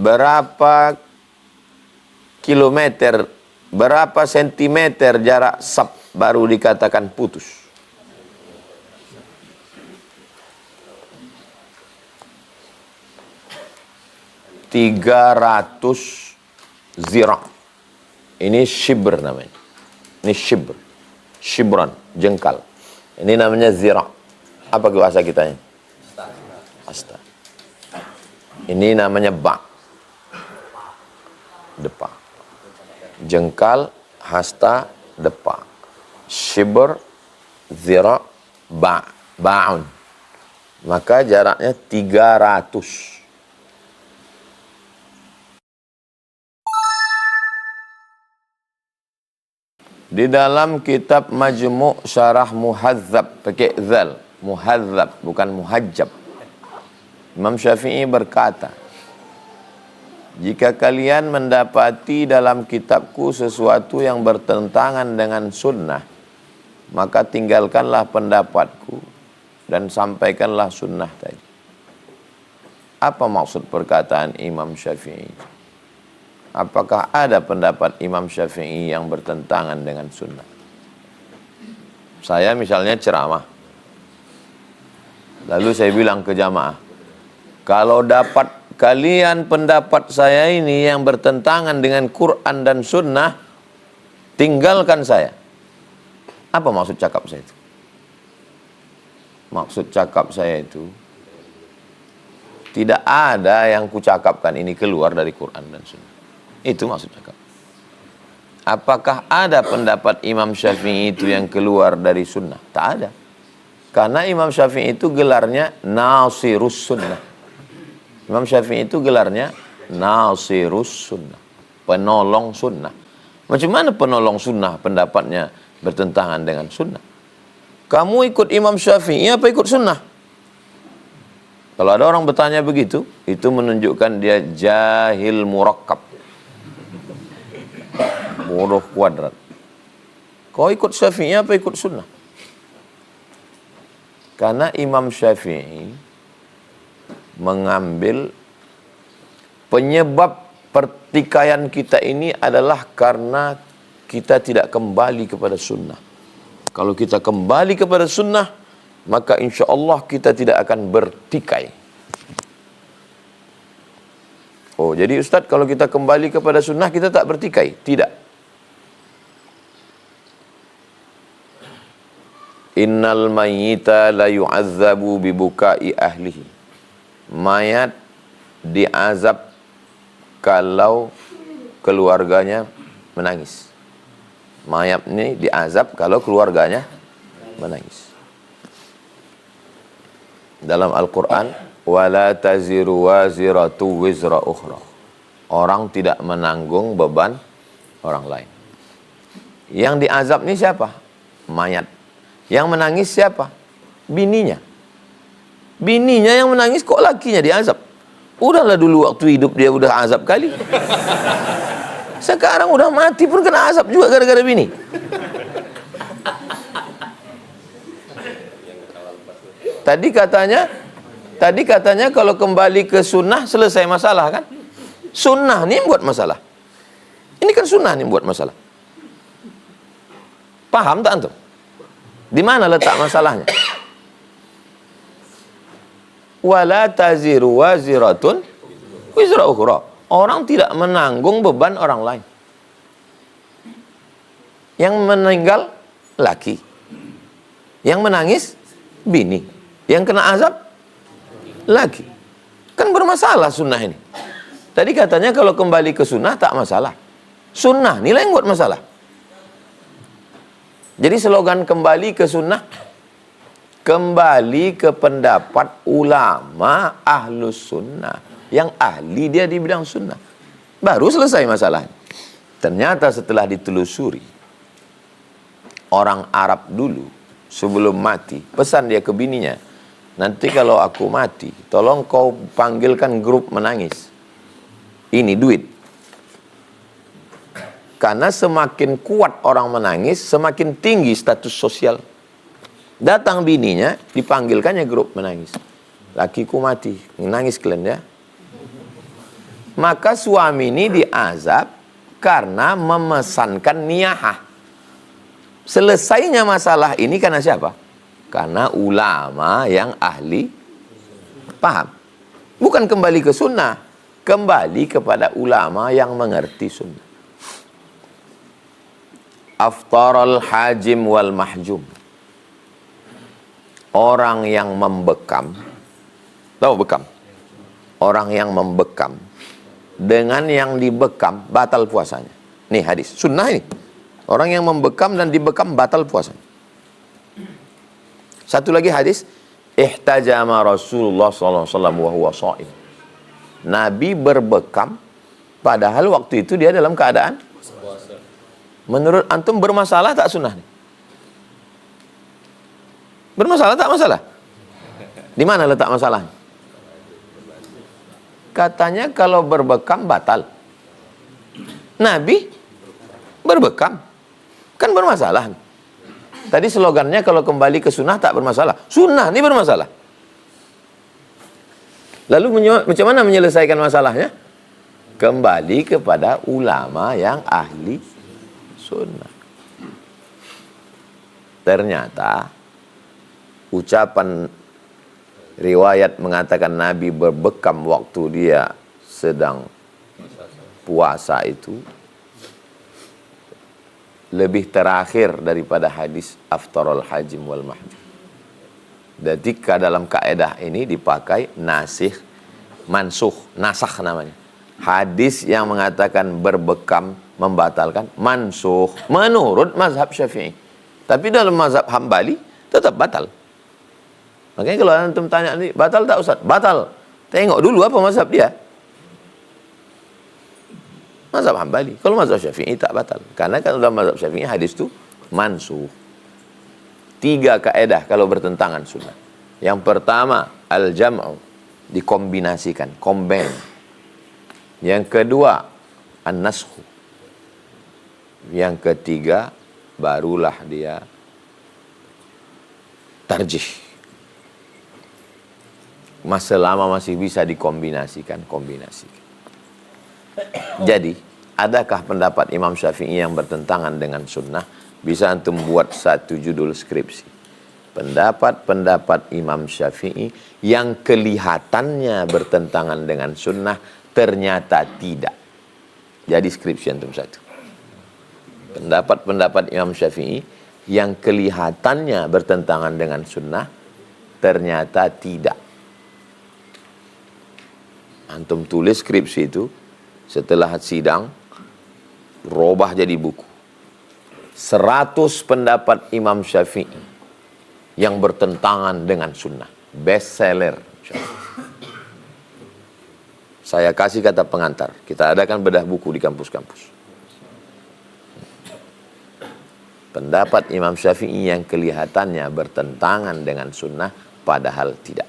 berapa kilometer, berapa sentimeter jarak sab baru dikatakan putus? ...300 zira'. Ini shibr namanya. Ini shibr. Shibran, jengkal. Ini namanya zira'. Apa bahasa kitanya? Asta. Ini namanya ba'. Depa. Jengkal, hasta, depa. Shibr, zira', ba'. Ba'un. Maka jaraknya 300. Di dalam kitab Majmu' Syarah Muhadzab, pakai zal, muhadzab bukan muhajjab. Imam Syafi'i berkata, jika kalian mendapati dalam kitabku sesuatu yang bertentangan dengan sunnah, maka tinggalkanlah pendapatku dan sampaikanlah sunnah tadi. Apa maksud perkataan Imam Syafi'i? Apakah ada pendapat Imam Syafi'i yang bertentangan dengan sunnah? Saya misalnya ceramah, lalu saya bilang ke jamaah, kalau dapat kalian pendapat saya ini yang bertentangan dengan Quran dan sunnah, tinggalkan saya. Apa maksud cakap saya itu? Maksud cakap saya itu, tidak ada yang kucakapkan ini keluar dari Quran dan sunnah. Itu maksud cakap. Apakah ada pendapat Imam Syafi'i itu yang keluar dari sunnah? Tak ada. Karena Imam Syafi'i itu gelarnya Nasirus Sunnah. Imam Syafi'i itu gelarnya Nasirus Sunnah. Penolong sunnah. Macam mana penolong sunnah pendapatnya bertentangan dengan sunnah? Kamu ikut Imam Syafi'i apa ikut sunnah? Kalau ada orang bertanya begitu, itu menunjukkan dia jahil murakkab. Bodoh kuadrat. Kau ikut Syafi'i apa ikut sunnah? Karena Imam Syafi'i mengambil penyebab pertikaian kita ini adalah karena kita tidak kembali kepada sunnah. Kalau kita kembali kepada sunnah, maka insya Allah kita tidak akan bertikai. Oh, jadi Ustadz, kalau kita kembali kepada sunnah kita tak bertikai? Tidak. Innal mayyita la yu'azzabu bibukai ahlihi. Mayat diazab kalau keluarganya menangis. Mayat ini diazab kalau keluarganya menangis. Dalam Al-Quran, wala taziru waziratu wizra ukhra. Orang tidak menanggung beban orang lain. Yang diazab ini siapa? Mayat. Yang menangis siapa? Bininya. Bininya yang menangis, kok lakinya diazab? Udahlah dulu waktu hidup dia udah azab kali. Sekarang udah mati pun kena azab juga gara-gara bini. Tadi katanya kalau kembali ke sunnah selesai masalah kan? Sunnah nih buat masalah. Ini kan sunnah nih buat masalah. Paham tak antum? Di mana letak masalahnya? Wala taziru waziratun wizra ukhra. Orang tidak menanggung beban orang lain. Yang meninggal laki. Yang menangis bini. Yang kena azab laki. Kan bermasalah sunnah ini. Tadi katanya kalau kembali ke sunnah tak masalah. Sunnah nilai yang buat masalah. Jadi slogan kembali ke sunnah, kembali ke pendapat ulama ahlus sunnah. Yang ahli dia di bidang sunnah. Baru selesai masalahnya. Ternyata setelah ditelusuri, orang Arab dulu sebelum mati, pesan dia ke bininya, nanti kalau aku mati, tolong kau panggilkan grup menangis. Ini duit. Karena semakin kuat orang menangis, semakin tinggi status sosial. Datang bininya, dipanggilkannya grup menangis. Lakiku mati, menangis kalian ya. Maka suami ini diazab karena memesankan niyahah. Selesainya masalah ini karena siapa? Karena ulama yang ahli paham. Bukan kembali ke sunnah, kembali kepada ulama yang mengerti sunnah. Aftaral hajim wal mahjum. Orang yang membekam. Tahu bekam? Orang yang membekam dengan yang dibekam batal puasanya. Nih hadis, sunnah ini. Orang yang membekam dan dibekam batal puasanya. Satu lagi hadis, ihtajama Rasulullah sallallahu alaihi wasallam wa huwa shaim. Nabi berbekam padahal waktu itu dia dalam keadaan puasa. Menurut antum bermasalah tak sunnah? Bermasalah tak masalah? Di mana letak masalahnya? Katanya kalau berbekam batal. Nabi berbekam. Kan bermasalah. Tadi slogannya kalau kembali ke sunnah tak bermasalah. Sunnah ini bermasalah. Lalu macam mana menyelesaikan masalahnya? Kembali kepada ulama yang ahli sunnah. Ternyata ucapan riwayat mengatakan Nabi berbekam waktu dia sedang puasa itu lebih terakhir daripada hadis aftarul hajim wal mahjum. Jadi dalam kaedah ini dipakai nasih, mansuh, nasakh namanya. Hadis yang mengatakan berbekam membatalkan mansuh menurut mazhab Syafi'i. Tapi dalam mazhab Hambali tetap batal. Makanya kalau antum tanya nih, batal tak Ustaz? Batal. Tengok dulu apa mazhab dia. Mazhab Hambali. Kalau mazhab Syafi'i tak batal. Karena kan dalam mazhab Syafi'i hadis itu mansuh. 3 kaedah kalau bertentangan sunnah. Yang pertama, al-jam'u. Dikombinasikan. Combine. Yang kedua, an-nashu. Yang ketiga, barulah dia tarjih. Selama masih bisa dikombinasikan, kombinasikan. Jadi, adakah pendapat Imam Syafi'i yang bertentangan dengan sunnah? Bisa antum buat satu judul skripsi. Pendapat-pendapat Imam Syafi'i yang kelihatannya bertentangan dengan sunnah, ternyata tidak. Jadi skripsi antum satu. Pendapat-pendapat Imam Syafi'i yang kelihatannya bertentangan dengan sunnah, ternyata tidak. Antum tulis skripsi itu, setelah sidang, robah jadi buku. 100 pendapat Imam Syafi'i yang bertentangan dengan sunnah. Best seller. Saya kasih kata pengantar. Kita adakan bedah buku di kampus-kampus. Pendapat Imam Syafi'i yang kelihatannya bertentangan dengan sunnah, padahal tidak.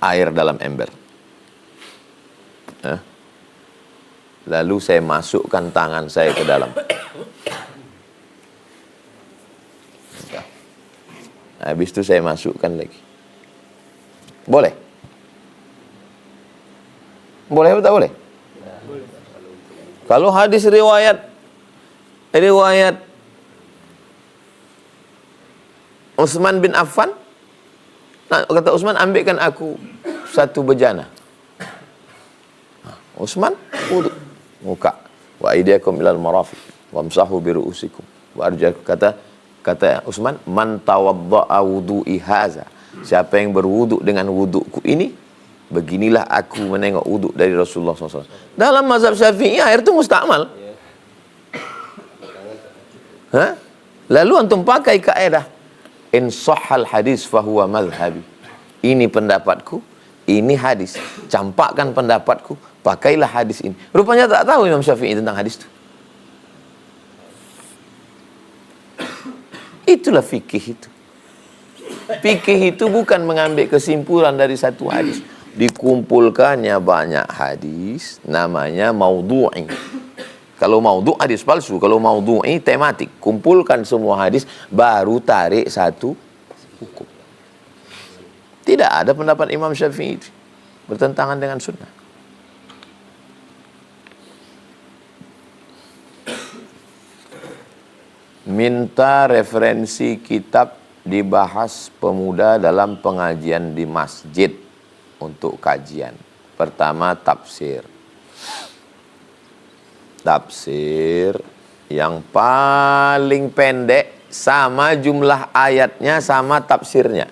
Air dalam ember. Lalu saya masukkan tangan saya ke dalam. Habis itu saya masukkan lagi. Boleh? Boleh atau tak boleh? Kalau hadis riwayat Utsman bin Affan, kata Utsman, ambilkan aku satu bejana. Utsman wudu, muka, wa aydiyakum ilal marafiq wamsahu bi ru'usikum wa arjulakum. Kata Utsman, man tawadda'a wudu'i haza, siapa yang berwuduk dengan wudukku ini, beginilah aku menengok wuduk dari Rasulullah SAW. Dalam mazhab Syafi'i air itu mustakmal. Lalu antum pakai kaedah in sahhal hadis fahuwa madhhabi. Ini pendapatku, ini hadis. Campakkan pendapatku, pakailah hadis ini. Rupanya tak tahu Imam Syafi'i tentang hadis itu. Itulah fikih itu. Fikih itu bukan mengambil kesimpulan dari satu hadis. Dikumpulkannya banyak hadis, namanya maudhu'i. Kalau maudhu' hadis palsu, kalau maudhu'i tematik. Kumpulkan semua hadis, baru tarik satu hukum. Tidak ada pendapat Imam Syafi'i itu. bertentangan dengan sunnah. Minta referensi kitab dibahas pemuda dalam pengajian di masjid untuk kajian. Pertama, tafsir. Tafsir yang paling pendek sama jumlah ayatnya sama tafsirnya.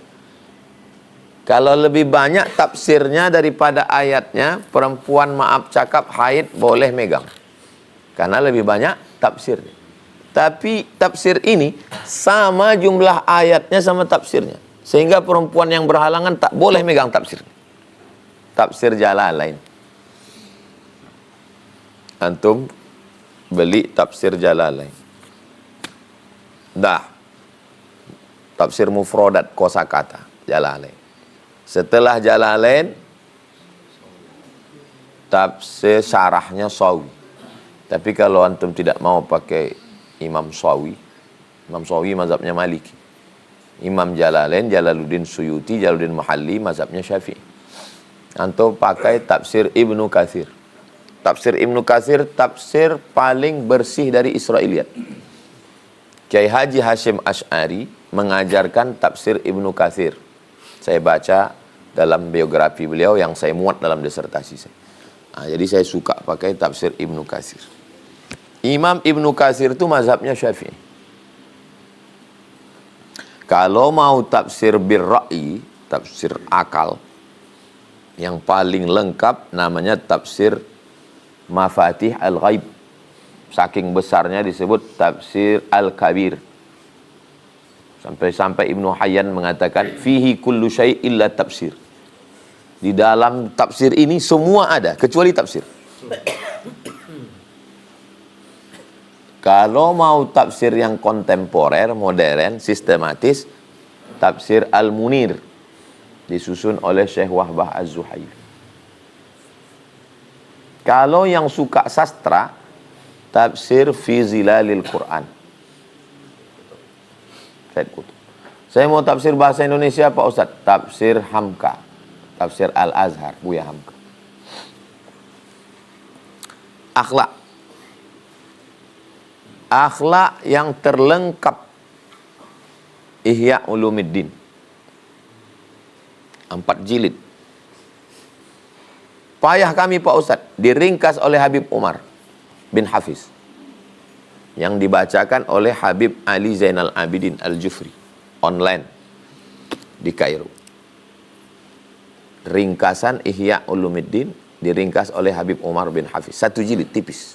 Kalau lebih banyak tafsirnya daripada ayatnya, perempuan maaf cakap haid boleh megang. Karena lebih banyak tafsirnya. Tapi tafsir ini sama jumlah ayatnya sama tafsirnya. Sehingga perempuan yang berhalangan tak boleh megang tafsir. Tafsir Jalalain. Antum beli tafsir Jalalain. Dah. Tafsir mufrodat kosakata Jalalain. Setelah Jalalain, tafsir syarahnya Sawi. Tapi kalau antum tidak mau pakai Imam Sawi mazhabnya Maliki. Imam Jalalain, Jalaluddin Suyuti, Jalaluddin Mahalli mazhabnya Syafi'i. Antum pakai tafsir Ibnu Katsir. Tafsir Ibnu Katsir tafsir paling bersih dari Israiliyat. Kiai Haji Hashim Asy'ari mengajarkan tafsir Ibnu Katsir. Saya baca dalam biografi beliau yang saya muat dalam disertasi saya. Nah, jadi saya suka pakai tafsir Ibnu Katsir. Imam Ibnu Katsir itu mazhabnya Syafi'i. Kalau mau tafsir birra'i, tafsir akal, yang paling lengkap namanya tafsir Mafatih Al-Ghaib. Saking besarnya disebut tafsir Al-Kabir. Sampai-sampai Ibnu Hayyan mengatakan fihi kullu syai' illa tafsir. Di dalam tafsir ini semua ada kecuali tafsir. Kalau mau tafsir yang kontemporer, modern, sistematis, tafsir Al-Munir disusun oleh Syekh Wahbah Az-Zuhair. Kalau yang suka sastra, tafsir Fi Zilalil Quran. Said Qutb. Saya mau tafsir bahasa Indonesia Pak Ustadz, tafsir Hamka, tafsir Al-Azhar, Buya Hamka. Akhlak. Akhlak yang terlengkap Ihya Ulumuddin 4 jilid. Payah kami Pak Ustadz, diringkas oleh Habib Umar bin Hafiz yang dibacakan oleh Habib Ali Zainal Abidin Al-Jufri online di Kairo. Ringkasan Ihya Ulumuddin diringkas oleh Habib Umar bin Hafiz, 1 jilid tipis.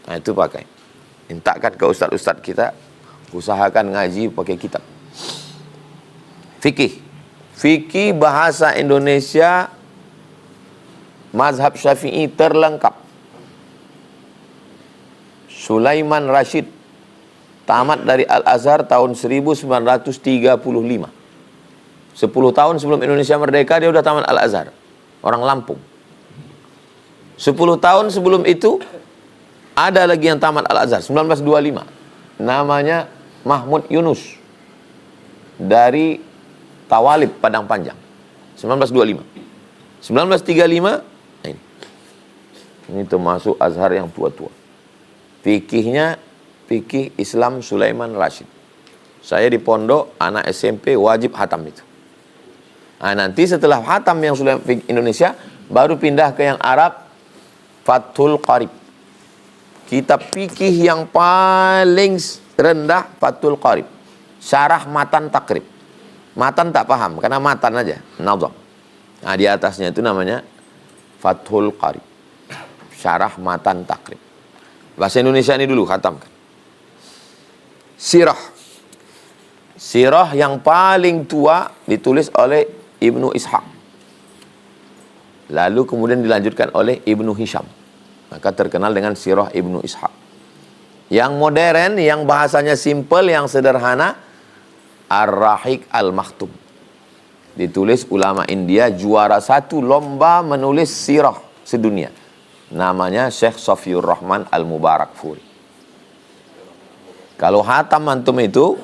Nah, itu pakai. Mintakan ke ustadz-ustadz kita, usahakan ngaji pakai kitab. Fikih. Fikih bahasa Indonesia mazhab Syafi'i terlengkap. Sulaiman Rashid tamat dari Al-Azhar tahun 1935. 10 tahun sebelum Indonesia merdeka dia udah tamat Al-Azhar. Orang Lampung. 10 tahun sebelum itu ada lagi yang tamat Al-Azhar, 1925. Namanya Mahmud Yunus. Dari Tawalib, Padang Panjang. 1925. 1935, ini. Ini termasuk Azhar yang tua-tua. Fikihnya, fikih Islam Sulaiman Rashid. Saya di pondok, anak SMP wajib hatam itu. Nah, nanti setelah hatam yang Sulaiman Indonesia, baru pindah ke yang Arab, Fathul Qarib. Kitab fikih yang paling rendah Fathul Qarib. Syarah Matan Takrib. Matan tak paham, karena matan aja, nazam. Nah, di atasnya itu namanya Fathul Qarib. Syarah Matan Takrib. Bahasa Indonesia ini dulu, khatamkan. Sirah. Sirah yang paling tua ditulis oleh Ibnu Ishaq. Lalu kemudian dilanjutkan oleh Ibnu Hisham. Maka terkenal dengan Sirah Ibnu Ishaq. Yang modern, yang bahasanya simple, yang sederhana, Ar-Rahiq Al-Maktum. Ditulis ulama India, juara 1 lomba menulis sirah sedunia. Namanya Syekh Safiur Rahman Al-Mubarakfuri. Kalau hatam antum itu,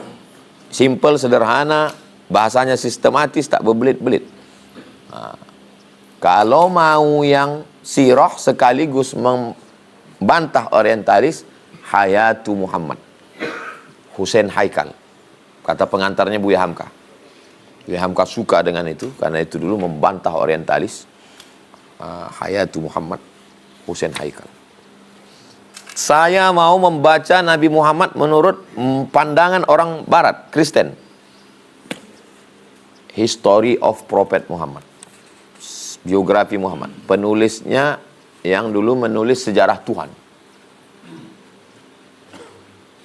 simple, sederhana, bahasanya sistematis, tak berbelit-belit. Nah, Kalau mau yang sirah sekaligus membantah orientalis, Hayatu Muhammad, Hussein Haikal. Kata pengantarnya Buya Hamka. Buya Hamka suka dengan itu, karena itu dulu membantah orientalis. Hayatu Muhammad, Hussein Haikal. Saya mau membaca Nabi Muhammad menurut pandangan orang Barat, Kristen. History of Prophet Muhammad. Biografi Muhammad. Penulisnya yang dulu menulis sejarah Tuhan.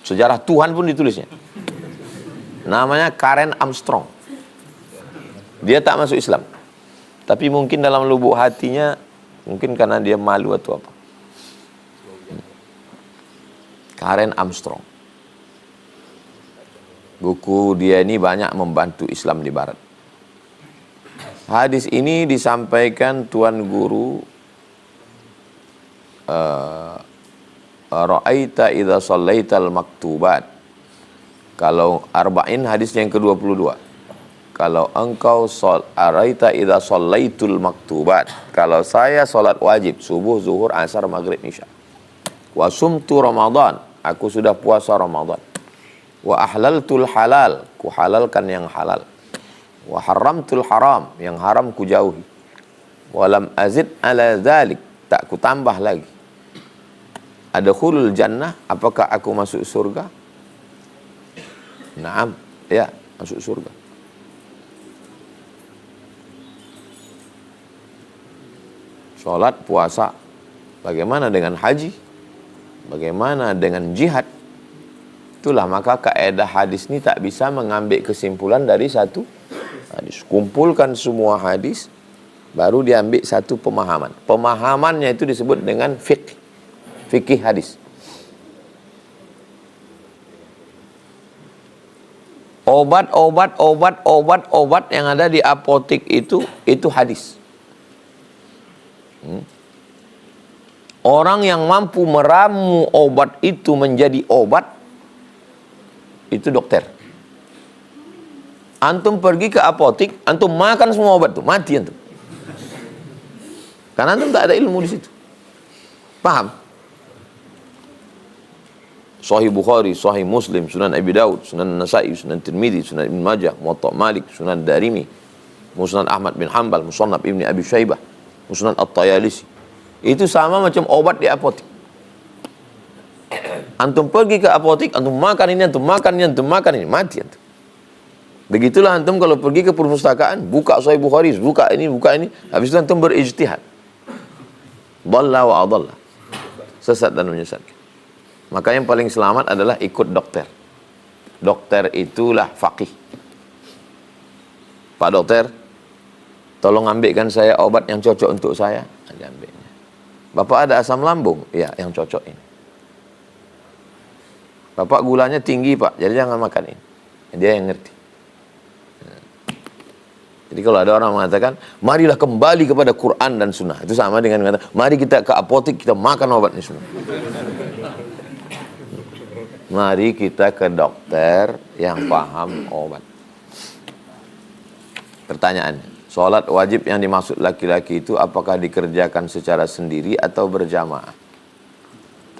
Sejarah Tuhan pun ditulisnya. Namanya Karen Armstrong. Dia tak masuk Islam. Tapi mungkin dalam lubuk hatinya, mungkin karena dia malu atau apa. Karen Armstrong. Buku dia ini banyak membantu Islam di Barat. Hadis ini disampaikan Tuan Guru Ra'aita idza shallaital maktubat. Kalau arba'in hadis yang ke-22. Kalau engkau ra'aita idza shallaitul maktubat. Kalau saya salat wajib subuh, zuhur, asar, maghrib, isya. Wa sumtu Ramadan, aku sudah puasa Ramadan. Wa ahlaltul halal, ku halalkan yang halal. Wa haramtul haram, yang haram ku jauhi. Walam azid ala zalik, tak ku tambah lagi. Adkhulul jannah, apakah aku masuk surga? Naam, ya, masuk surga. Salat, puasa, bagaimana dengan haji? Bagaimana dengan jihad? Itulah maka kaidah hadis ini tak bisa mengambil kesimpulan dari satu hadis. Kumpulkan semua hadis, baru diambil satu pemahaman. Pemahamannya itu disebut dengan fiqh. Fikih hadis. Obat yang ada di apotek itu hadis. Orang yang mampu meramu obat itu menjadi obat, itu dokter. Antum pergi ke apotek, antum makan semua obat itu, mati antum. Karena antum tak ada ilmu di situ. Paham? Sahih Bukhari, Sahih Muslim, Sunan Abi Daud, Sunan Nasa'i, Sunan Tirmidzi, Sunan Ibn Majah, Muwatta Malik, Sunan Darimi, Musnad Ahmad bin Hanbal, Musannaf Ibni Abi Syaibah, Musnad At-Tayalisi. Itu sama macam obat di apotek. Antum pergi ke apotek, antum makan ini, antum makan ini, antum makan ini, mati antum. Begitulah antum kalau pergi ke perpustakaan, buka Sahih Bukhari, buka ini, habis itu antum berijtihad. Dhalla wa adalla. Sesat dan menyesatkan. Maka yang paling selamat adalah ikut dokter. Dokter itulah faqih. Pak dokter, tolong ambilkan saya obat yang cocok untuk saya. Dia ambilnya. Bapak ada asam lambung? Ya, yang cocok ini. Bapak gulanya tinggi pak, jadi jangan makan ini. Dia yang ngerti. Jadi kalau ada orang mengatakan, marilah kembali kepada Quran dan Sunnah. Itu sama dengan mengatakan, mari kita ke apotek, kita makan obat ini semua. Mari kita ke dokter yang paham obat. Pertanyaannya, sholat wajib yang dimaksud laki-laki itu apakah dikerjakan secara sendiri atau berjamaah?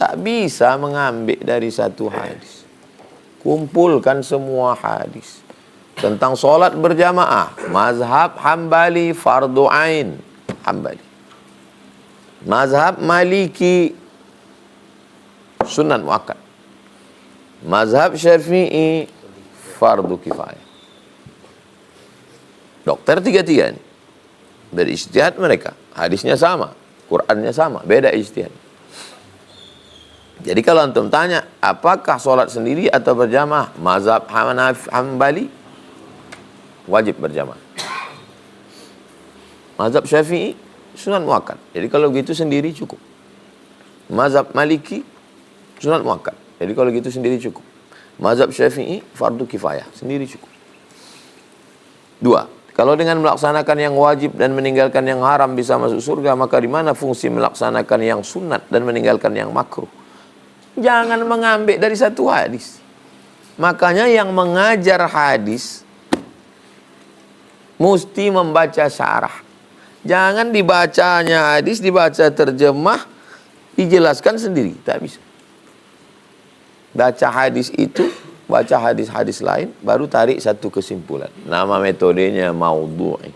Tak bisa mengambil dari satu hadis. Kumpulkan semua hadis. Tentang sholat berjamaah, mazhab Hambali fardu ain, Hambali. Mazhab Maliki sunat muakkad. Mazhab Syafi'i fardu kifayah. Dokter tiga-tiga ini berijtihad mereka, hadisnya sama, Qurannya sama, beda ijtihad. Jadi kalau antum tanya, apakah sholat sendiri atau berjamaah? Mazhab Hambali wajib berjamaah. Mazhab Syafi'i sunat muakkad. Jadi kalau gitu sendiri cukup. Mazhab Maliki sunat muakkad. Jadi kalau gitu sendiri cukup. Mazhab Syafi'i fardu kifayah, sendiri cukup. 2. Kalau dengan melaksanakan yang wajib dan meninggalkan yang haram bisa masuk surga, maka di mana fungsi melaksanakan yang sunat dan meninggalkan yang makruh? Jangan mengambil dari satu hadis. Makanya yang mengajar hadis mesti membaca syarah. Jangan dibacanya hadis, dibaca terjemah, dijelaskan sendiri. Tak bisa. Baca hadis itu, baca hadis-hadis lain, baru tarik satu kesimpulan. Nama metodenya maudhu'i.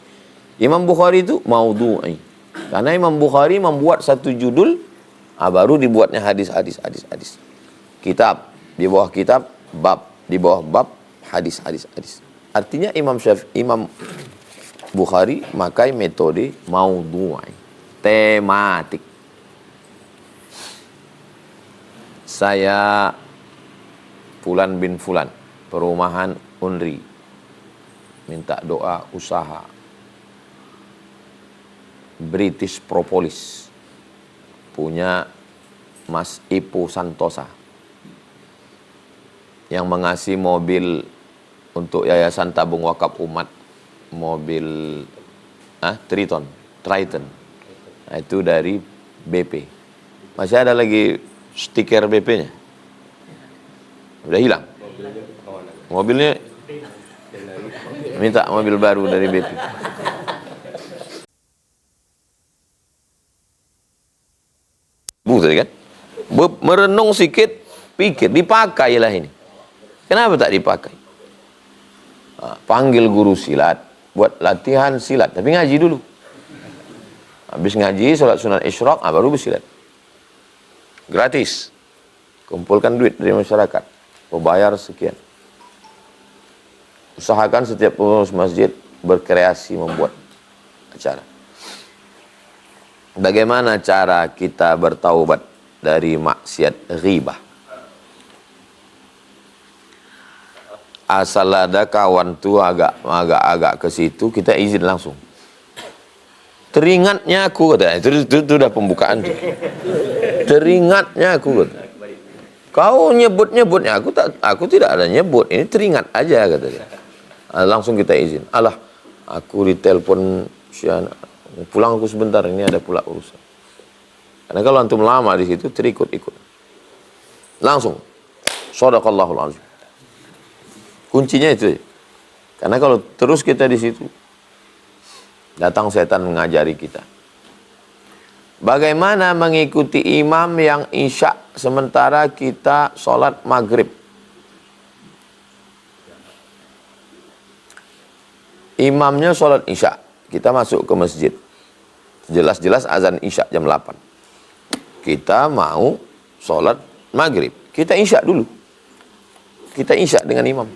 Imam Bukhari itu maudhu'i. Karena Imam Bukhari membuat satu judul, baru dibuatnya hadis. Kitab, di bawah kitab, bab, di bawah bab, hadis. Artinya Imam Bukhari makai metode maudhu'i, tematik. Saya Fulan bin Fulan, perumahan Unri, minta doa usaha British Propolis, punya Mas Ipo Santosa yang mengasih mobil untuk Yayasan Tabung Wakaf Umat, mobil Triton. Nah, itu dari BP. Masih ada lagi stiker BP-nya? Udah hilang? Mobilnya minta mobil baru dari BP. Tadi kan? Merenung sikit, pikir, dipakailah ini. Kenapa tak dipakai? Panggil guru silat, buat latihan silat, tapi ngaji dulu. Habis ngaji, sholat sunat isyraq, baru bersilat. Gratis. Kumpulkan duit dari masyarakat, bayar sekian. Usahakan setiap pengurus masjid berkreasi membuat acara. Bagaimana cara kita bertaubat dari maksiat ghibah? Asal ada kawan tu agak ke situ, kita izin langsung. Teringatnya aku kata, itu udah pembukaan tuh. Teringatnya aku kata. Kau nyebutnya, aku tidak ada nyebut, ini teringat aja kata dia. Langsung kita izin. Alah, aku ditelepon Syana, pulang aku sebentar, ini ada pula urusan. Karena kalau antum lama di situ terikut-ikut. Langsung. Shadaqallahul azim. Kuncinya itu. Karena kalau terus kita di situ, datang setan mengajari kita. Bagaimana mengikuti imam yang isya sementara kita sholat maghrib? Imamnya sholat isya, kita masuk ke masjid. Jelas-jelas azan isya jam 8. Kita mau sholat maghrib, kita isya dulu. Kita isya dengan imam.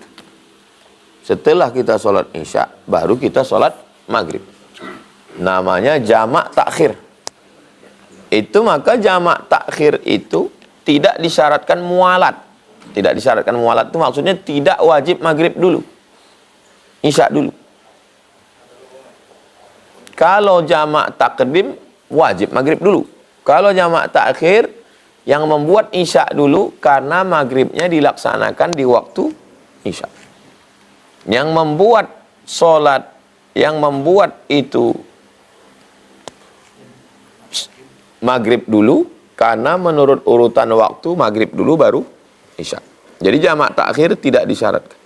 Setelah kita sholat isya, baru kita sholat maghrib. Namanya jamak takhir. Itu maka jamak takhir itu tidak disyaratkan mualat. Tidak disyaratkan mualat itu maksudnya tidak wajib maghrib dulu. Isya dulu. Kalau jamak takdim wajib maghrib dulu. Kalau jamak takhir yang membuat isya dulu karena maghribnya dilaksanakan di waktu isya. Yang membuat sholat, yang membuat itu maghrib dulu, karena menurut urutan waktu maghrib dulu baru isya. Jadi jamak takhir tidak disyaratkan.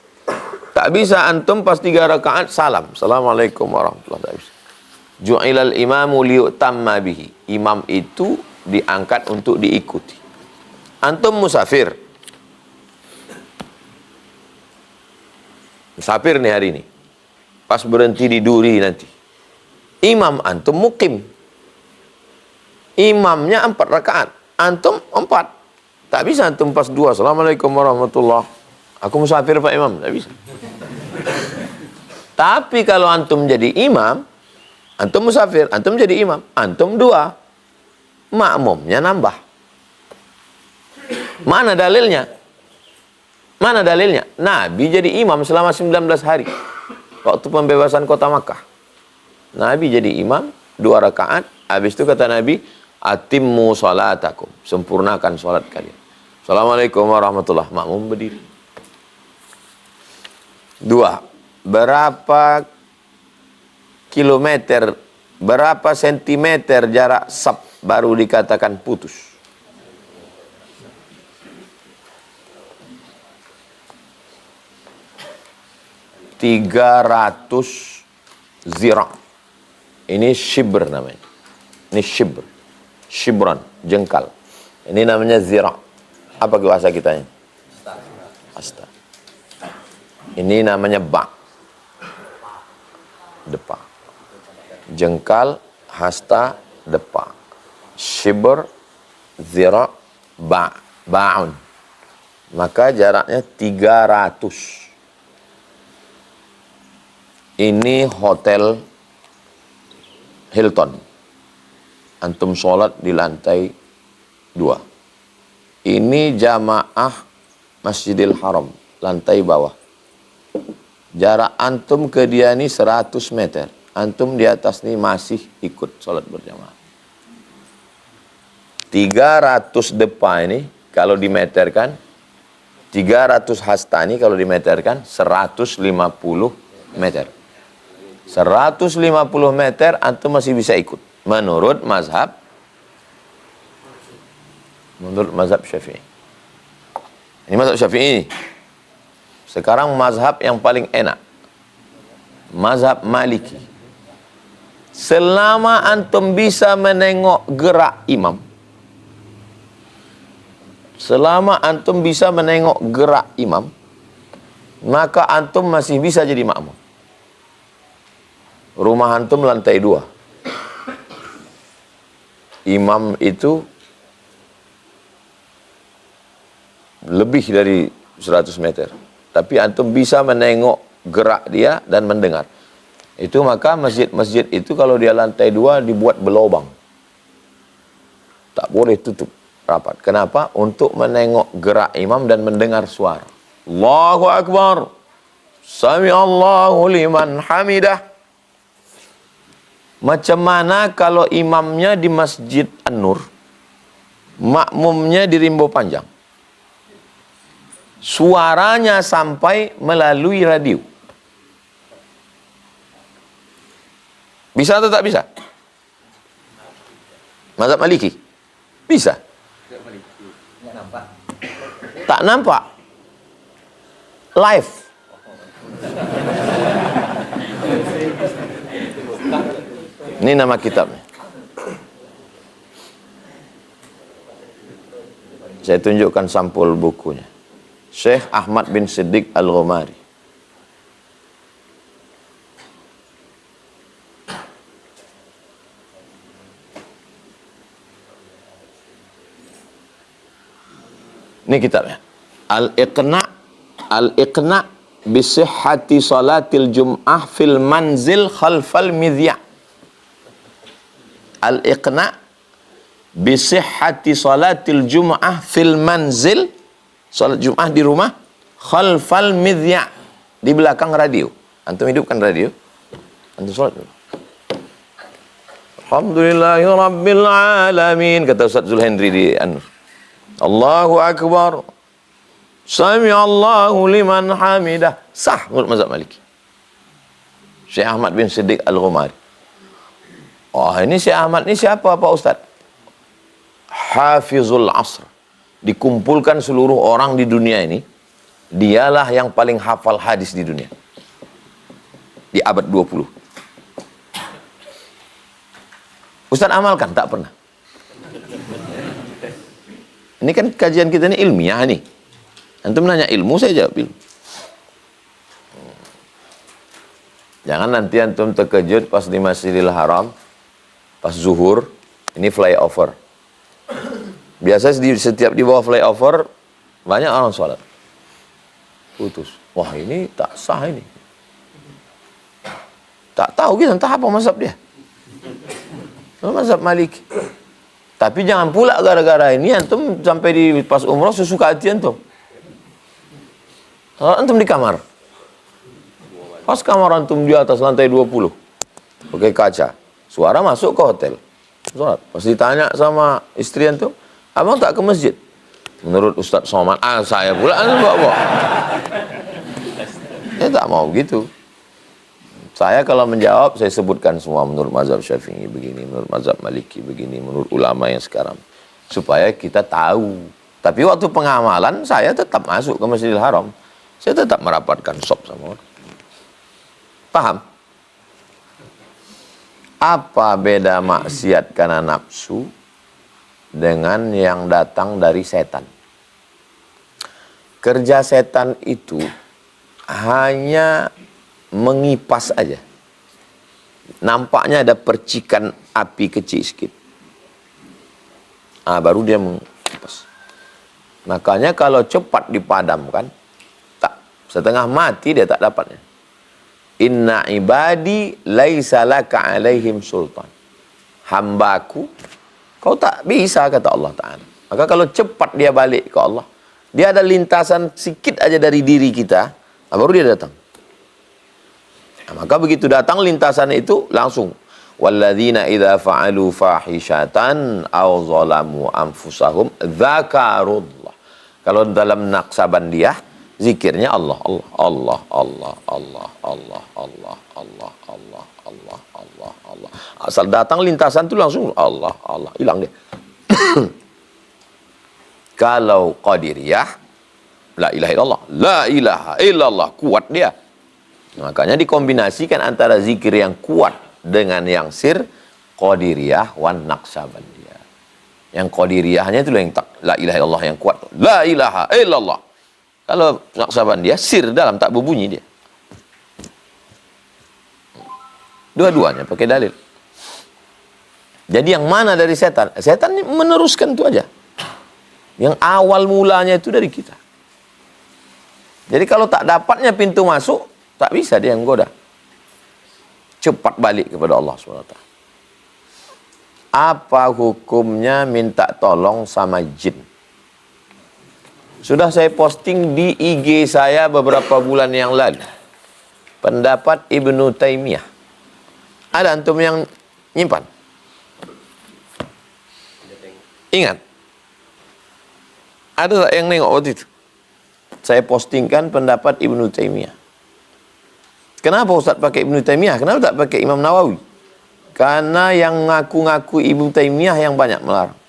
Tak bisa antum pas 3 rakaat salam. Assalamualaikum warahmatullahi wabarakatuh. Ju'ilal imamu liyutamma bihi. Imam itu diangkat untuk diikuti. Antum musafir. Musafir nih hari ini. Pas berhenti di Duri nanti. Imam antum mukim. Imamnya 4 rakaat, antum 4. Tak bisa antum pas 2. Assalamualaikum warahmatullahi. Aku musafir Pak Imam, tak bisa. Tapi kalau antum jadi imam, antum musafir, antum jadi imam, antum 2. Makmumnya nambah. Mana dalilnya? Mana dalilnya? Nabi jadi imam selama 19 hari. Waktu pembebasan kota Makkah. Nabi jadi imam 2 rakaat, habis itu kata Nabi, atimmu salatakum, sempurnakan salat kalian. Assalamualaikum warahmatullahi wabarakatuh. Makmum berdiri. 2. Berapa kilometer, berapa sentimeter jarak saf baru dikatakan putus? 300 zira'. Ini shibr namanya. Ini shibr. Shibran, jengkal. Ini namanya zira'. Apa bahasa kita ini? Hasta. Ini namanya ba'. Depa. Jengkal, hasta, depa. Shibr, zira', ba'. Ba'un. Maka jaraknya 300. Ini hotel Hilton. Antum sholat di lantai 2. Ini jamaah Masjidil Haram, lantai bawah. Jarak antum ke dia ini 100 meter. Antum di atas ini masih ikut sholat berjamaah. 300 depa ini kalau dimeterkan, 300 hasta ini kalau dimeterkan 150 meter. 150 meter antum masih bisa ikut. Menurut mazhab Syafi'i. Ini mazhab Syafi'i. Sekarang mazhab yang paling enak. Mazhab Maliki. Selama antum bisa menengok gerak imam. Selama antum bisa menengok gerak imam, maka antum masih bisa jadi makmum. Rumah antum lantai 2. Imam itu lebih dari 100 meter. Tapi antum bisa menengok gerak dia dan mendengar. Itu maka masjid-masjid itu kalau dia lantai 2 dibuat berlobang. Tak boleh tutup rapat. Kenapa? Untuk menengok gerak imam dan mendengar suara. Allahu Akbar. Sami Allahu liman hamidah. Macam mana kalau imamnya di Masjid An-Nur, makmumnya di Rimbo Panjang? Suaranya sampai melalui radio. Bisa atau tak bisa? Mazhab Maliki? Bisa. Tak nampak. Live. Ini nama kitabnya. Saya tunjukkan sampul bukunya. Syekh Ahmad bin Siddiq Al-Ghumari. Ini kitabnya. Al-Iqna bisihhati salatil jum'ah fil manzil khalfal midya'. Al-Iqna bisihhati salatil jum'ah fil manzil, salat Jum'ah di rumah, khalfal midya', di belakang radio. Antum hidupkan radio, antum salat dulu. Alhamdulillahi rabbil alamin, kata Ustaz Zulhendri di An-Nur. Allahu Akbar. Sami Allahu liman hamidah. Sah menurut mazhab Maliki. Syekh Ahmad bin Siddiq Al-Ghumari. Oh, ini Syekh Ahmad ini siapa Pak Ustaz? Hafizul Asr. Dikumpulkan seluruh orang di dunia ini, dialah yang paling hafal hadis di dunia. Di abad 20. Ustaz amalkan? Tak pernah. Ini kan kajian kita ini ilmiah nih. Antum nanya ilmu, saya jawab ilmu. Jangan nanti antum terkejut pas di Masjidil Haram, pas zuhur, ini flyover. Biasa setiap di bawah flyover, banyak orang sholat. Putus. Wah, ini tak sah ini. Tak tahu kita, entah apa mazhab dia. Mazhab Maliki. Tapi jangan pula gara-gara ini antum sampai di pas umroh sesuka hati antum. Kalau antum di kamar. Pas kamar antum di atas lantai 20. Pakai kaca. Suara masuk ke hotel. Sholat. Pas ditanya sama istri antum, abang tak ke masjid? Menurut Ustaz Somad, saya pula antum bawa. Saya tak mau gitu. Saya kalau menjawab, saya sebutkan semua menurut mazhab Syafi'i begini, menurut mazhab Maliki begini, menurut ulama yang sekarang. Supaya kita tahu. Tapi waktu pengamalan, saya tetap masuk ke Masjidil Haram. Saya tetap merapatkan sop sama orang. Paham? Apa beda maksiat karena nafsu dengan yang datang dari setan? Kerja setan itu hanya mengipas aja. Nampaknya ada percikan api kecil sedikit. Baru dia mengipas. Makanya kalau cepat dipadamkan, tak setengah mati dia tak dapatnya. Inna ibadi laisa laka alaihim sultan. Hambaku, kau tak bisa, kata Allah Ta'ala. Maka kalau cepat dia balik ke Allah, dia ada lintasan sikit aja dari diri kita, baru dia datang. Maka begitu datang lintasan itu langsung. Walladzina idza fa'alu fahishatan aw zalamu anfusahum dzakarullah. Kalau dalam Naqsabandiyah zikirnya Allah, Allah, Allah, Allah, Allah, Allah, Allah, Allah, Allah, Allah, Allah, Allah. Asal datang lintasan itu langsung Allah, Allah, hilang dia. Kalau Qadiriyah, la ilaha illallah, la ilaha illallah, kuat dia. Makanya dikombinasikan antara zikir yang kuat dengan yang sir, Qadiriyah wan Naqsabandiyah. Yang Qadiriyahnya itu yang la ilaha illallah yang kuat. La ilaha illallah. Kalau Naqsabandiyah sir dalam, tak berbunyi dia. Dua-duanya pakai dalil. Jadi yang mana dari setan? Setan meneruskan itu aja. Yang awal mulanya itu dari kita. Jadi kalau tak dapatnya pintu masuk, tak bisa dia menggoda. Cepat balik kepada Allah SWT. Apa hukumnya minta tolong sama jin? Sudah saya posting di IG saya beberapa bulan yang lalu. Pendapat Ibnu Taimiyah. Ada antum yang nyimpan? Ingat? Ada tak yang nengok waktu itu? Saya postingkan pendapat Ibnu Taimiyah. Kenapa Ustaz pakai Ibnu Taimiyah? Kenapa tak pakai Imam Nawawi? Karena yang ngaku-ngaku Ibnu Taimiyah yang banyak melarang.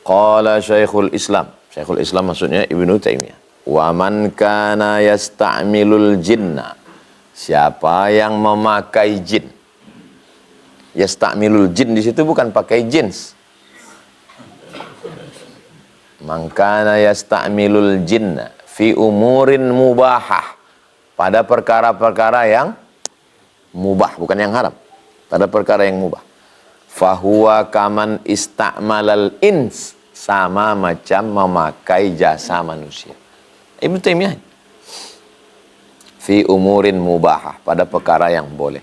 Qala Syekhul Islam. Syekhul Islam maksudnya Ibnu Taimiyah. Wa man kana yasta'milul jinna. Siapa yang memakai jin. Yasta'milul jin di situ bukan pakai jins. Man kana yasta'milul jinna fi umurin mubahah. Pada perkara-perkara yang mubah, bukan yang haram. Pada perkara yang mubah. Fahuwa kaman ista'malal ins. Sama macam memakai jasa manusia. Ibnu Taimiyah. Fi umurin mubahah. Pada perkara yang boleh.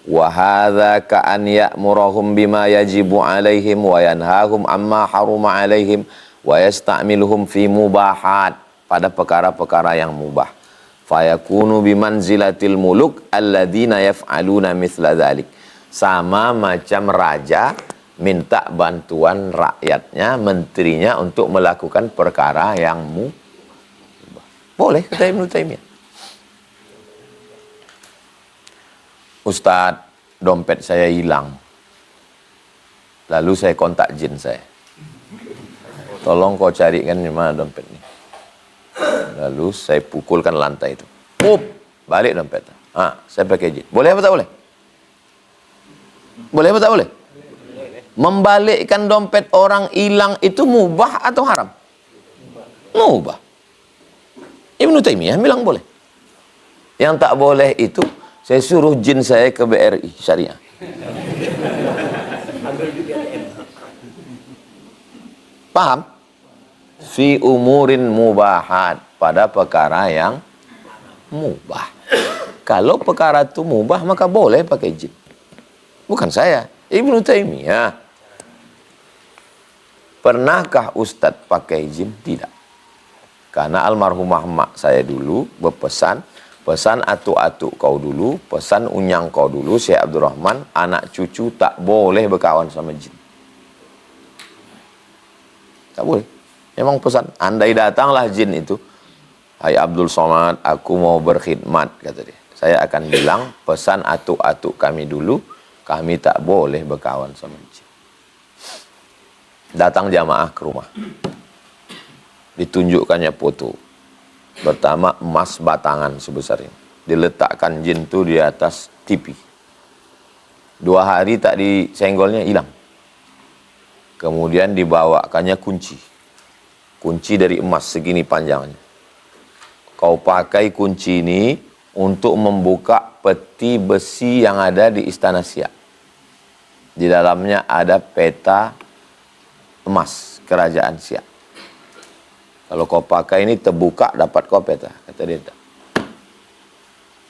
Wa hadza ka'an ya'murahum bima yajibu alaihim wa yanhahum amma haruma alaihim wa yasta'miluhum fi mubahat. Pada perkara-perkara yang mubah. Fayakunu bimanzilatil muluk alladzina yaf'aluna mithla dzalik. Sama macam raja minta bantuan rakyatnya, menterinya untuk melakukan perkara yang mubah. Boleh, kata Ibnu Taimiyah. Ustadz, dompet saya hilang. Lalu saya kontak jin saya. Tolong kau carikan di mana dompet ini. Lalu saya pukulkan lantai itu. Balik dompet. Saya pakai jin. Boleh apa tak boleh? Boleh apa tak boleh? Membalikkan dompet orang hilang itu mubah atau haram? Mubah. Ibnu Taimiyah bilang boleh. Yang tak boleh itu, saya suruh jin saya ke BRI Syariah. Paham? Fi umurin mubahat. Pada perkara yang mubah. Kalau perkara itu mubah, maka boleh pakai jin. Bukan saya, Ibnu Taimiyah. Pernahkah Ustadz pakai jin? Tidak. Karena almarhumah mak saya dulu berpesan, pesan atuk-atuk kau dulu, pesan unyang kau dulu, Syekh Abdurrahman, anak cucu tak boleh berkawan sama jin. Tak boleh. Memang pesan, andai datanglah jin itu, Hai Abdul Somad, aku mau berkhidmat, kata dia. Saya akan bilang, pesan atuk-atuk kami dulu, kami tak boleh berkawan sama jin. Datang jamaah ke rumah. Ditunjukkannya foto. Pertama, emas batangan sebesar ini. Diletakkan jin itu di atas TV. 2 hari tak disenggolnya, hilang. Kemudian dibawakannya kunci. Kunci dari emas segini panjangnya. Kau pakai kunci ini untuk membuka peti besi yang ada di Istana Siak. Di dalamnya ada peta emas kerajaan Siak. Kalau kau pakai ini terbuka dapat kau peta. Kata dia.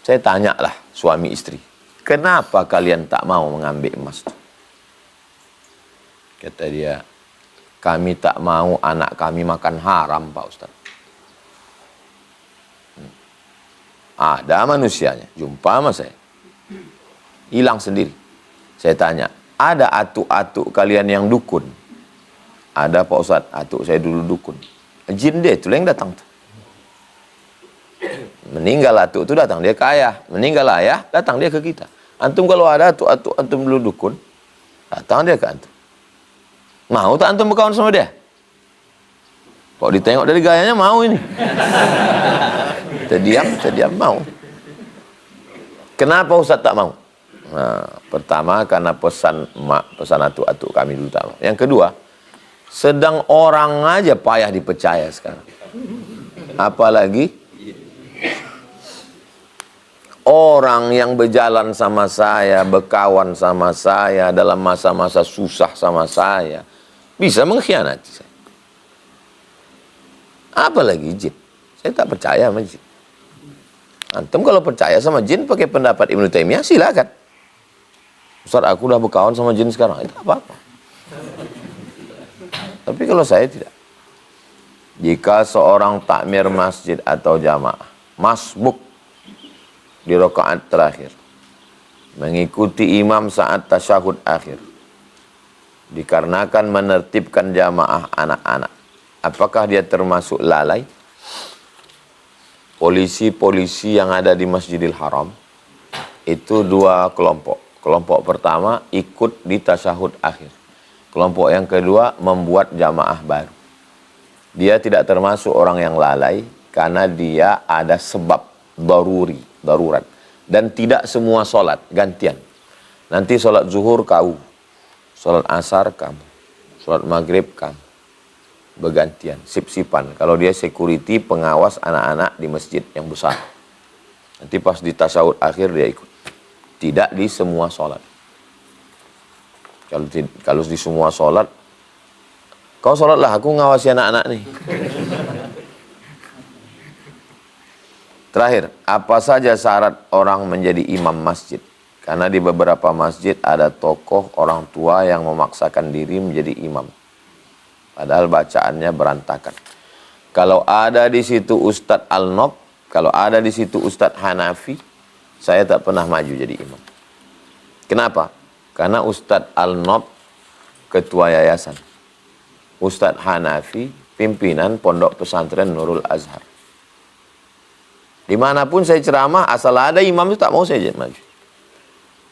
Saya tanyalah suami istri. Kenapa kalian tak mau mengambil emas itu? Kata dia, kami tak mau anak kami makan haram, Pak Ustaz. Ada manusianya, jumpa sama saya. Hilang sendiri. Saya tanya, ada atuk-atuk kalian yang dukun? Ada Pak Ustaz, atuk saya dulu dukun. Jin dia itu yang datang tuh. Meninggal atuk itu datang dia ke ayah. Meninggal ayah, datang dia ke kita. Antum kalau ada atuk-atuk antum dulu dukun, datang dia ke antum. Mau tak antum berkawan sama dia? Kok ditengok dari gayanya mau ini. Terdiam mau. Kenapa Ustaz tak mau? Nah, pertama karena pesan atuk-atuk kami dulu tak mau. Yang kedua, sedang orang aja payah dipercaya sekarang. Apalagi orang yang berjalan sama saya, berkawan sama saya, dalam masa-masa susah sama saya, bisa mengkhianati saya. Apalagi jin. Saya tak percaya sama jin. Antum kalau percaya sama jin pakai pendapat Ibnu Taimiyah silakan. Ustaz, aku udah berkawan sama jin sekarang. Itu apa-apa. Tapi kalau saya tidak. Jika seorang takmir masjid atau jamaah masbuk di rakaat terakhir, mengikuti imam saat tasyahud akhir, dikarenakan menertibkan jamaah anak-anak, apakah dia termasuk lalai? Polisi-polisi yang ada di Masjidil Haram itu 2 kelompok. Kelompok pertama ikut di tasyahud akhir. Kelompok yang kedua membuat jamaah baru. Dia tidak termasuk orang yang lalai karena dia ada sebab darurat. Dan tidak semua sholat, gantian. Nanti sholat zuhur kau, sholat asar kamu, sholat maghrib kamu. Bergantian, sip-sipan. Kalau dia security, pengawas anak-anak di masjid yang besar. Nanti pas di tasyahud akhir dia ikut. Tidak di semua sholat. Kalau di semua sholat, kau sholatlah, aku ngawasi anak-anak nih. Terakhir, apa saja syarat orang menjadi imam masjid? Karena di beberapa masjid ada tokoh orang tua yang memaksakan diri menjadi imam. Padahal bacaannya berantakan. Kalau ada di situ Ustadz Al-Nob, kalau ada di situ Ustadz Hanafi, saya tak pernah maju jadi imam. Kenapa? Karena Ustadz Al-Nob ketua yayasan. Ustadz Hanafi pimpinan pondok pesantren Nurul Azhar. Dimanapun saya ceramah, asal ada imam itu tak mau saya maju.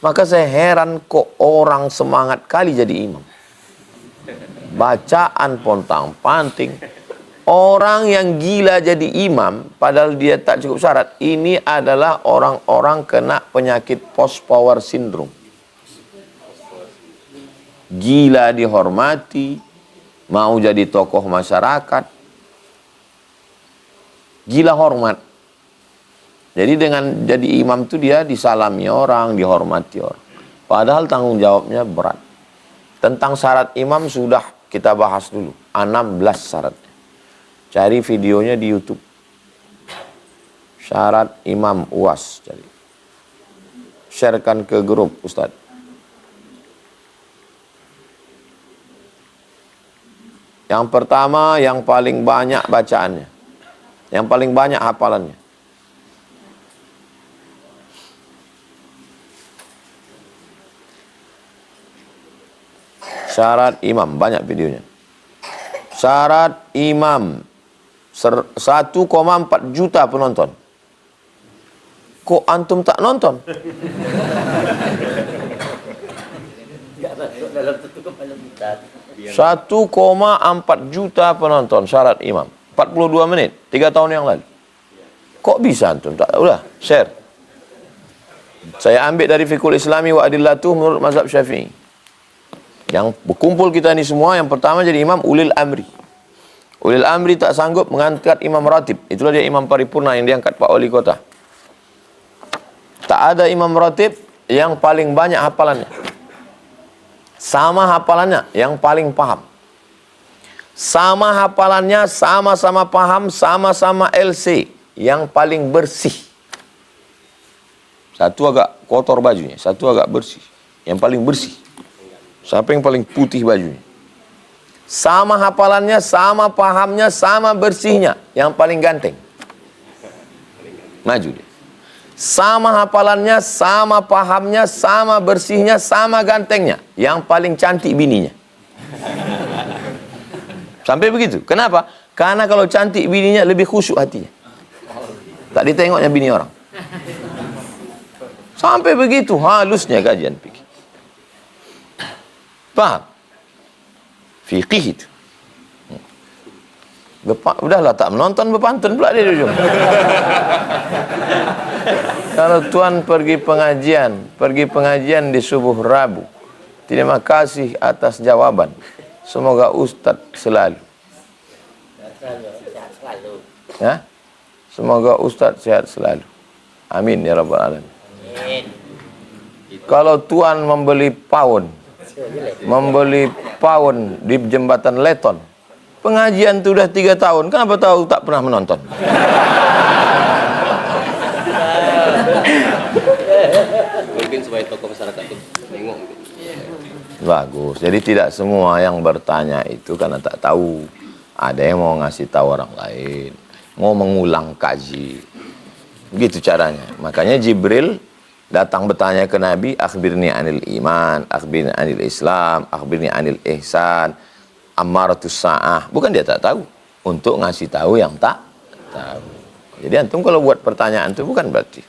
Maka saya heran kok orang semangat kali jadi imam. Bacaan pontang-panting. Orang yang gila jadi imam, padahal dia tak cukup syarat. Ini adalah orang-orang kena penyakit post-power syndrome. Gila dihormati, mau jadi tokoh masyarakat. Gila hormat. Jadi dengan jadi imam itu dia disalami orang, dihormati orang. Padahal tanggung jawabnya berat. Tentang syarat imam sudah kita bahas dulu. 16 syaratnya. Cari videonya di YouTube. Syarat imam UAS. Cari. Sharekan ke grup Ustadz. Yang pertama, yang paling banyak bacaannya. Yang paling banyak hafalannya. Syarat imam, banyak videonya. Syarat imam 1,4 juta penonton. Kok antum tak nonton? Nggak masuk dalam 1,4 juta. 1,4 juta penonton syarat imam. 42 menit, 3 tahun yang lalu. Kok bisa antum? Tak, udah, share. Saya ambil dari Fiqhul Islami wa Adillatuh menurut mazhab Syafi'i. Yang berkumpul kita ini semua, yang pertama jadi imam ulil amri. Ulil amri tak sanggup mengangkat imam ratib. Itulah dia imam paripurna yang diangkat Pak Wali Kota. Tak ada imam ratib yang paling banyak hafalannya. Sama hafalannya, yang paling paham. Sama hafalannya, sama-sama paham, sama-sama LC. Yang paling bersih. Satu agak kotor bajunya, satu agak bersih. Yang paling bersih. Siapa yang paling putih bajunya? Sama hafalannya, sama pahamnya, sama bersihnya. Yang paling ganteng. Maju dia. Sama hafalannya, sama pahamnya, sama bersihnya, sama gantengnya. Yang paling cantik bininya. Sampai begitu. Kenapa? Karena kalau cantik bininya lebih khusyuk hatinya. Tak ditengoknya bini orang. Sampai begitu halusnya kajian fikih. Paham? Fikih itu. Udahlah tak menonton, berpantun pula dia di ujung. Kalau tuan pergi pengajian di subuh Rabu. Terima kasih atas jawaban. Semoga Ustadz selalu. Ya? Semoga Ustadz sehat selalu. Amin ya rabbal alamin. Kalau tuan membeli pound di jembatan Leton, pengajian itu sudah 3 tahun, kenapa tahu tak pernah menonton? Mungkin supaya tokoh masyarakat itu nengok. Bagus. Jadi tidak semua yang bertanya itu karena tak tahu. Ada yang mau ngasih tahu orang lain, mau mengulang kaji. Begitu caranya. Makanya Jibril datang bertanya ke Nabi, akhbirni anil iman, akhbirni anil Islam, akhbirni anil ihsan, ammaratus sa'ah. Bukan dia tak tahu, untuk ngasih tahu yang tak tahu. Jadi antum kalau buat pertanyaan itu bukan berarti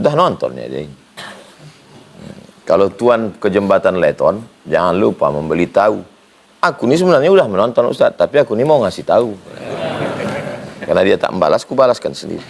udah nonton ya dia. Kalau tuan ke jembatan Leton, jangan lupa membeli tahu. Aku ini sebenarnya udah menonton Ustaz, tapi aku ini mau ngasih tahu. Karena dia tak membalas, ku balaskan sendiri.